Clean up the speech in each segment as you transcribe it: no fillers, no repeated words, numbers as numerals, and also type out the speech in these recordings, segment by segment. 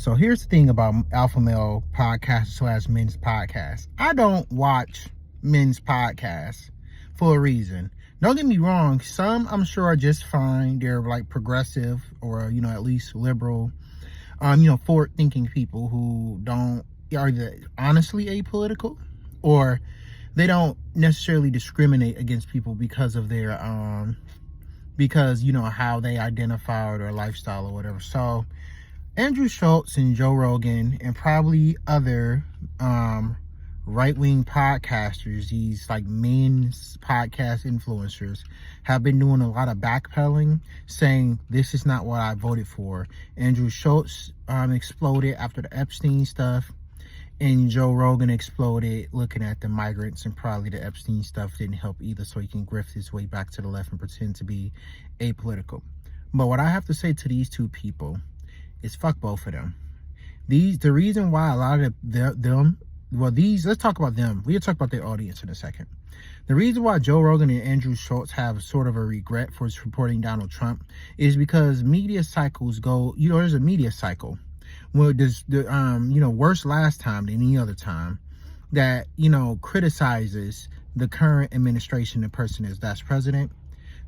So here's the thing about alpha male podcasts / men's podcasts. I don't watch men's podcasts for a reason. Don't get me wrong. Some I'm sure are just fine. They're like progressive or, at least liberal, forward thinking people who are either honestly apolitical or they don't necessarily discriminate against people because of their, how they identify or their lifestyle or whatever. So Andrew Schulz and Joe Rogan and probably other right-wing podcasters, these like men's podcast influencers, have been doing a lot of backpedaling, saying this is not what I voted for. Andrew Schulz exploded after the Epstein stuff, and Joe Rogan exploded looking at the migrants, and probably the Epstein stuff didn't help either, so he can grift his way back to the left and pretend to be apolitical. But what I have to say to these two people is fuck both of them. The reason why a lot of let's talk about them. We'll talk about their audience in a second. The reason why Joe Rogan and Andrew Schulz have sort of a regret for supporting Donald Trump is because media cycles go, there's a media cycle. Well, there's worse last time than any other time that, criticizes the current administration and person that's president.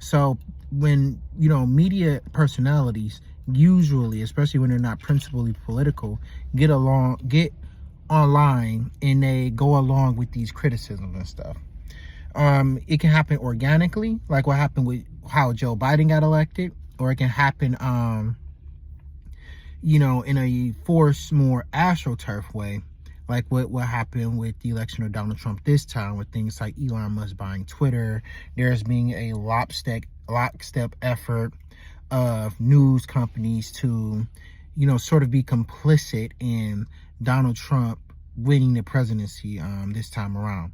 So when, media personalities usually, especially when they're not principally political, get online and they go along with these criticisms and stuff. It can happen organically, like what happened with how Joe Biden got elected, or it can happen, in a forced, more astroturf way, like what happened with the election of Donald Trump this time, with things like Elon Musk buying Twitter. There's being a lockstep effort of news companies to, sort of be complicit in Donald Trump winning the presidency this time around.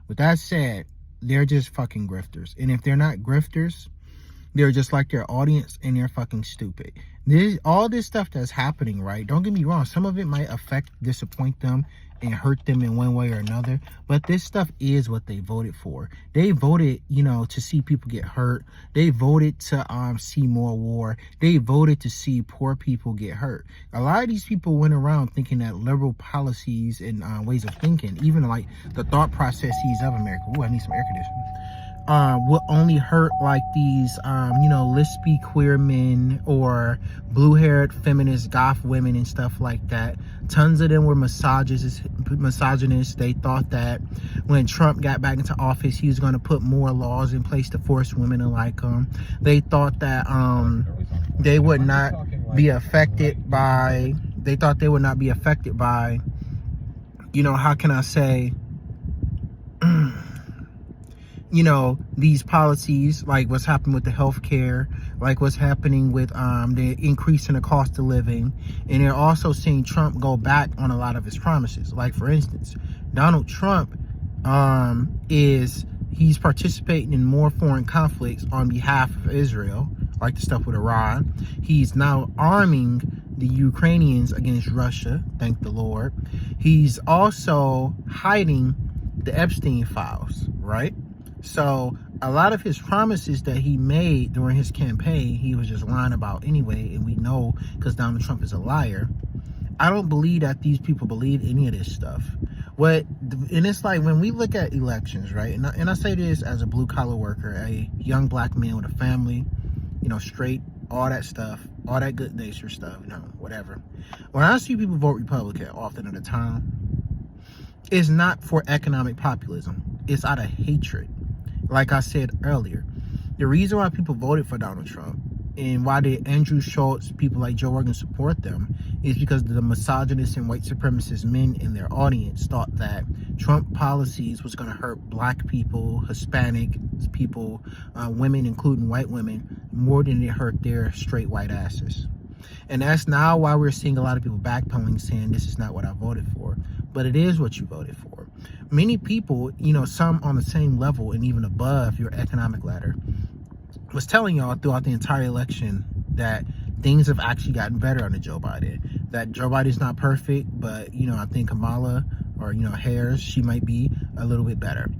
With that said, they're just fucking grifters. And if they're not grifters, they're just like their audience, and they're fucking stupid. All this stuff that's happening, right? Don't get me wrong. Some of it might disappoint them and hurt them in one way or another. But this stuff is what they voted for. They voted, to see people get hurt. They voted to see more war. They voted to see poor people get hurt. A lot of these people went around thinking that liberal policies and ways of thinking, even like the thought processes of America. Ooh, I need some air conditioning. Will only hurt like these, lispy queer men or blue-haired feminist goth women and stuff like that. Tons of them were misogynists. They thought that when Trump got back into office, he was going to put more laws in place to force women to like him. They thought that they would not be affected by, how can I say, these policies, like what's happening with the healthcare, like what's happening with the increase in the cost of living. And they're also seeing Trump go back on a lot of his promises. Like, for instance, Donald Trump he's participating in more foreign conflicts on behalf of Israel, like the stuff with Iran. He's now arming the Ukrainians against Russia, thank the Lord. He's also hiding the Epstein files, right? So a lot of his promises that he made during his campaign, he was just lying about anyway, and we know because Donald Trump is a liar. I don't believe that these people believe any of this stuff. And it's like when we look at elections, right? And I say this as a blue-collar worker, a young black man with a family, straight, all that stuff, all that good nature stuff, whatever. When I see people vote Republican often at a time, it's not for economic populism. It's out of hatred. Like I said earlier, the reason why people voted for Donald Trump and why the Andrew Schulz, people like Joe Rogan, support them is because the misogynist and white supremacist men in their audience thought that Trump policies was going to hurt black people, Hispanic people, women, including white women, more than it hurt their straight white asses. And that's now why we're seeing a lot of people backpedaling, saying this is not what I voted for. But it is what you voted for. Many people, some on the same level and even above your economic ladder, was telling y'all throughout the entire election that things have actually gotten better under Joe Biden. That Joe Biden's not perfect, but, I think Kamala or, Harris, she might be a little bit better.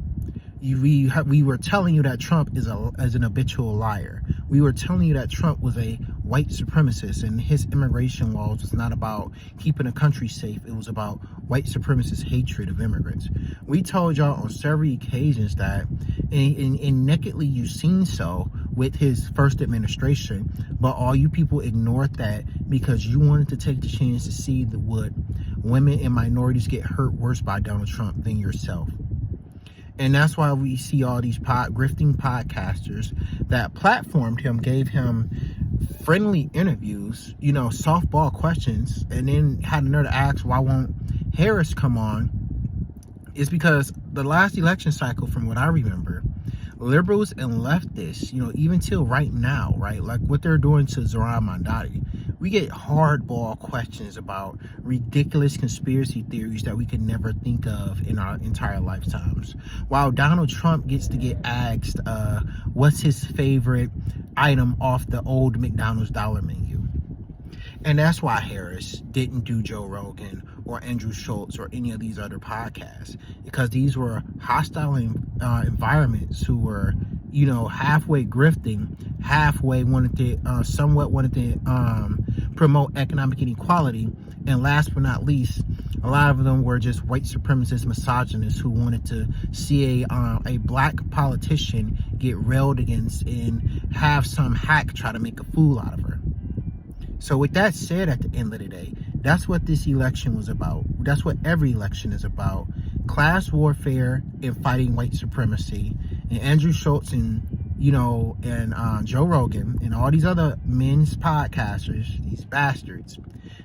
We were telling you that Trump is an habitual liar. We were telling you that Trump was a white supremacists, and his immigration laws was not about keeping a country safe. It was about white supremacist hatred of immigrants. We told y'all on several occasions that, and nakedly you've seen so with his first administration, but all you people ignored that because you wanted to take the chance to see that would women and minorities get hurt worse by Donald Trump than yourself. And that's why we see all these grifting podcasters that platformed him, gave him friendly interviews, softball questions, and then had another ask, why won't Harris come on? Is because the last election cycle, from what I remember, liberals and leftists, even till right now, right, like what they're doing to Zoran Mandati, we get hardball questions about ridiculous conspiracy theories that we could never think of in our entire lifetimes. While Donald Trump gets to get asked, what's his favorite item off the old McDonald's dollar menu? And that's why Harris didn't do Joe Rogan or Andrew Schulz or any of these other podcasts, because these were hostile environments who were, halfway grifting, halfway somewhat wanted to promote economic inequality. And last but not least, a lot of them were just white supremacist misogynists who wanted to see a black politician get railed against and have some hack try to make a fool out of her. So with that said, at the end of the day, that's what this election was about. That's what every election is about. Class warfare and fighting white supremacy. And Andrew Schulz and Joe Rogan and all these other men's podcasters, these bastards,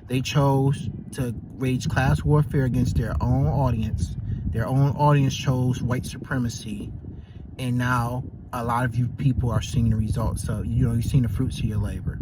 they chose to wage class warfare against their own audience. Their own audience chose white supremacy. And now a lot of you people are seeing the results. So, you've seen the fruits of your labor.